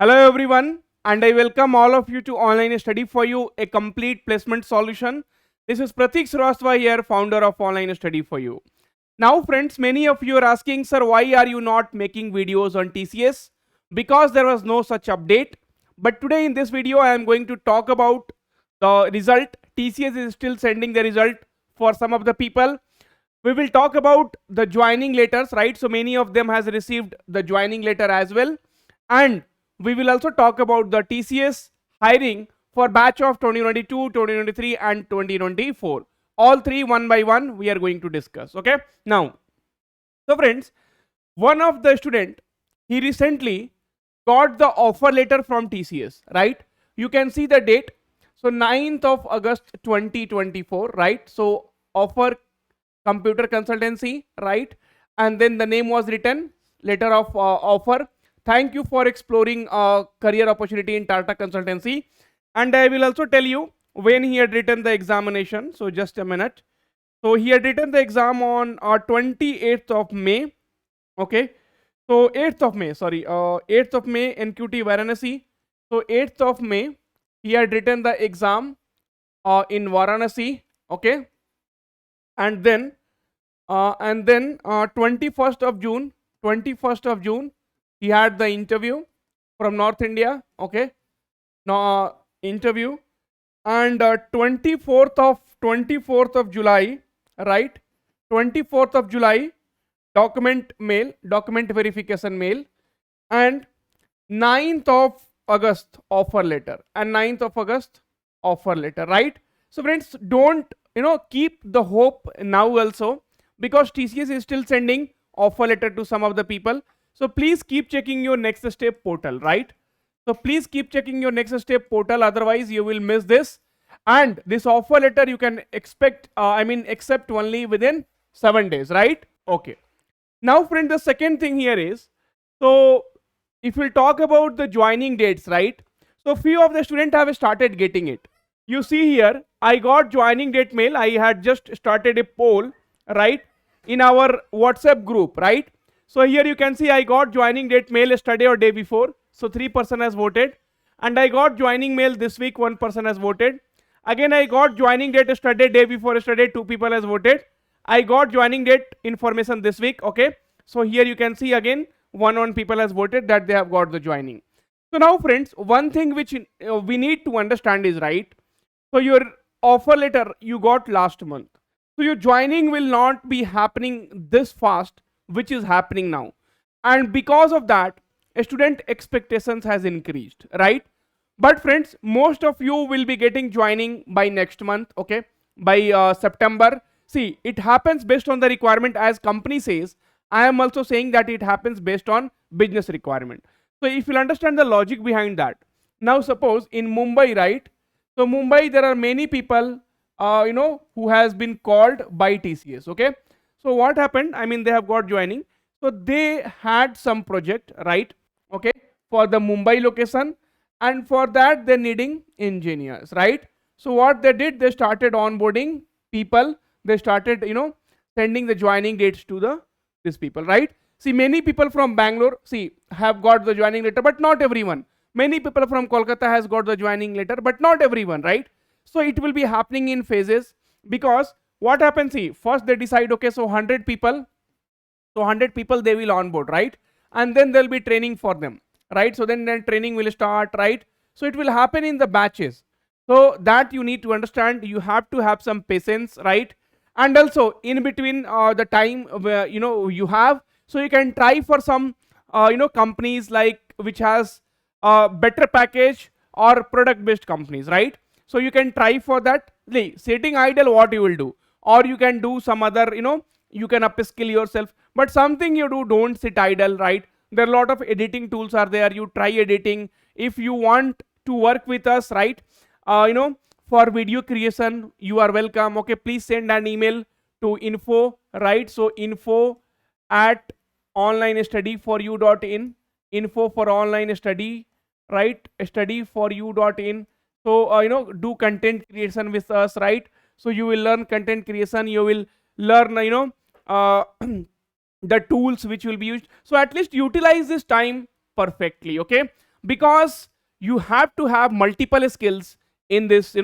Hello everyone, and I welcome all of you to Online Study for You, a complete placement solution. This is Pratik Srivastava here, founder of Online Study for You. Now friends, many of you are asking, sir, why are you not making videos on TCS? Because there was no such update. But today in this video, I am going to talk about the result. TCS is still sending the result for some of the people. We will talk about the joining letters, right? So many of them has received the joining letter as well. And we will also talk about the TCS hiring for batch of 2022, 2023 and 2024. All three one by one we are going to discuss. Okay. Now, so friends, one of the student, he recently got the offer letter from TCS, right? You can see the date. So 9th of August 2024, right? So offer computer consultancy, right? And then the name was written, letter of offer. Thank you for exploring a career opportunity in Tata Consultancy. And I will also tell you when he had written the examination. So just a minute. So he had written the exam on 28th of May. Okay. So 8th of May, sorry, 8th of May, NQT Varanasi. So 8th of May, he had written the exam in Varanasi. Okay. And then 21st of June, 21st of June, he had the interview from North India. Okay. No, interview. And 24th of July, right? 24th of July, document verification mail, and 9th of August offer letter, and 9th of August offer letter, right? So friends, don't keep the hope now also, because TCS is still sending offer letter to some of the people. So please keep checking your next step portal, right? So please keep checking your next step portal, otherwise you will miss this. And this offer letter you can expect, accept only within 7 days, right? Okay. Now friend, the second thing here is, so if we'll talk about the joining dates, right? So few of the students have started getting it. You see here, I got joining date mail. I had just started a poll, right, in our WhatsApp group, right? So here you can see I got joining date mail yesterday or day before. So 3% has voted. And I got joining mail this week, 1% has voted. Again, I got joining date yesterday, day before yesterday, 2 people has voted. I got joining date information this week. Okay. So here you can see again, one people has voted that they have got the joining. So now friends, one thing which we need to understand is, right, so your offer letter you got last month. So your joining will not be happening this fast, which is happening now. And because of that, student expectations has increased, right? But friends, most of you will be getting joining by next month, okay? By September. See, it happens based on the requirement, as company says. I am also saying that it happens based on business requirement. So if you'll understand the logic behind that. Now suppose in Mumbai, right? So Mumbai, there are many people, who has been called by TCS. Okay. So what happened? I mean, they have got joining. So they had some project, right? Okay, for the Mumbai location, and for that they're needing engineers, right? So what they did, they started onboarding people. They started, sending the joining dates to these people, right? See, many people from Bangalore, see, have got the joining letter, but not everyone. Many people from Kolkata has got the joining letter, but not everyone, right? So it will be happening in phases, because what happens, see, first they decide, okay, so 100 people, so 100 people they will onboard, right? And then there'll be training for them, right? So then training will start, right? So it will happen in the batches. So that you need to understand, you have to have some patience, right? And also in between the time where you have, so you can try for some companies like which has a better package, or product based companies, right? So you can try for that. Sitting idle, what you will do? Or you can do some other, you can upskill yourself, but something you do, don't sit idle, right? There are a lot of editing tools are there. You try editing. If you want to work with us, right, for video creation, you are welcome. Okay, please send an email to info, right? So info at onlinestudyforyou.in, info for online study, right? Studyforyou.in. So do content creation with us, right? So you will learn content creation, you will learn the tools which will be used. So at least utilize this time perfectly. Okay, Because you have to have multiple skills in this,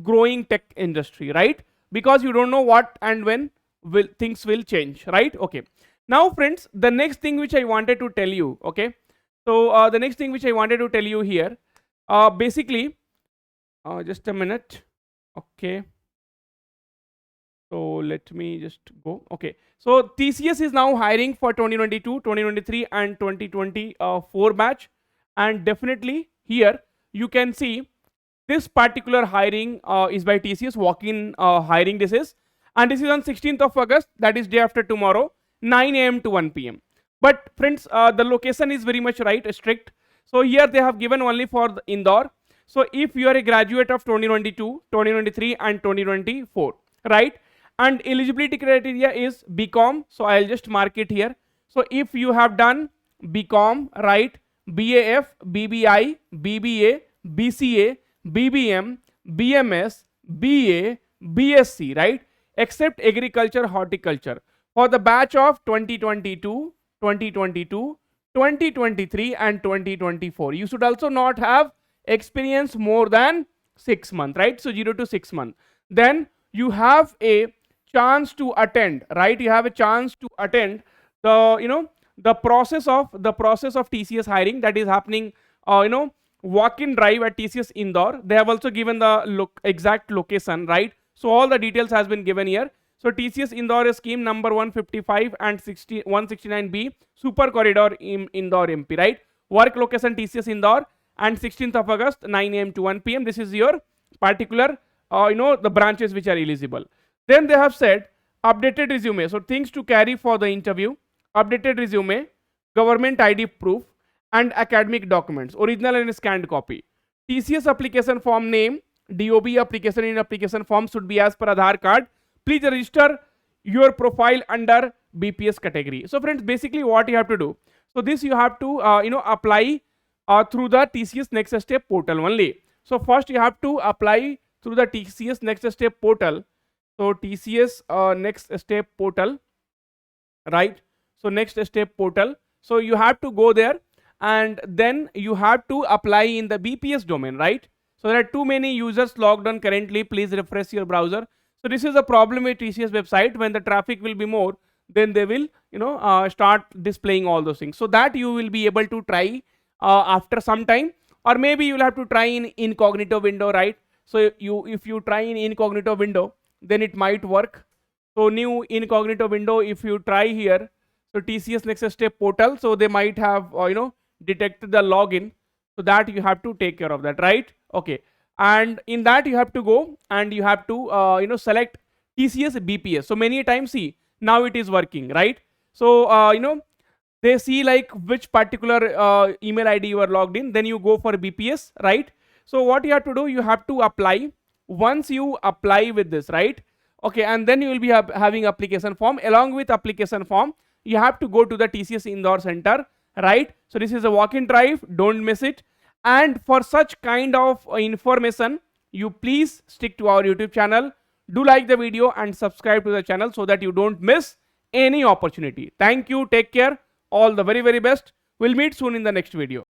growing tech industry, right? Because you don't know what and when will things will change, right? Okay. Now friends, the next thing which I wanted to tell you, okay, so the next thing which I wanted to tell you here, basically, just a minute, okay, so let me just go. Okay, so TCS is now hiring for 2022, 2023 and 2024 batch, and definitely here you can see this particular hiring is by TCS, walk-in hiring this is, and this is on 16th of August, that is day after tomorrow, 9 a.m. to 1 p.m. But friends, the location is very much right strict. So here they have given only for the Indore. So if you are a graduate of 2022, 2023 and 2024, right? And eligibility criteria is BCom. So I'll just mark it here. So if you have done BCom, right? BAF, BBI, BBA, BCA, BBM, BMS, BA, BSc, right? Except agriculture, horticulture. For the batch of 2022, 2022, 2023 and 2024. You should also not have experience more than 6 months, right? So 0 to 6 months. Then you have a chance to attend, right? You have a chance to attend the the process of TCS hiring that is happening, walk-in drive at TCS Indore. They have also given the exact location, right? So all the details has been given here. So TCS Indore is scheme number 155 and 169B Super Corridor in Indore MP, right? Work location TCS Indore and 16th of August 9 a.m. to 1 p.m. This is your particular the branches which are eligible. Then they have said updated resume. So things to carry for the interview: updated resume, government ID proof, and academic documents, original and scanned copy. TCS application form name, DOB application in application form should be as per Aadhaar card. Please register your profile under BPS category. So friends, basically what you have to do. So this you have to apply through the TCS Next Step portal only. So first you have to apply through the TCS Next Step portal. So TCS Next Step portal, right? So Next Step portal. So you have to go there and then you have to apply in the BPS domain, right? So there are too many users logged on currently. Please refresh your browser. So this is a problem with TCS website. When the traffic will be more, then they will start displaying all those things. So that you will be able to try after some time, or maybe you will have to try in incognito window, right? So if you try in incognito window, then it might work. So new incognito window, if you try here, so TCS Next Step portal, so they might have detected the login. So that you have to take care of that, right? Okay. And in that you have to go and you have to select TCS BPS. So many times, see, now it is working, right? So they see like which particular email ID you are logged in, then you go for BPS, right? So what you have to do, you have to apply. Once you apply with this, right? Okay, and then you will be having application form. Along with application form, you have to go to the TCS Indore Center, right? So this is a walk-in drive, don't miss it. And for such kind of information, you please stick to our YouTube channel. Do like the video and subscribe to the channel so that you don't miss any opportunity. Thank you. Take care. All the very, very best. We'll meet soon in the next video.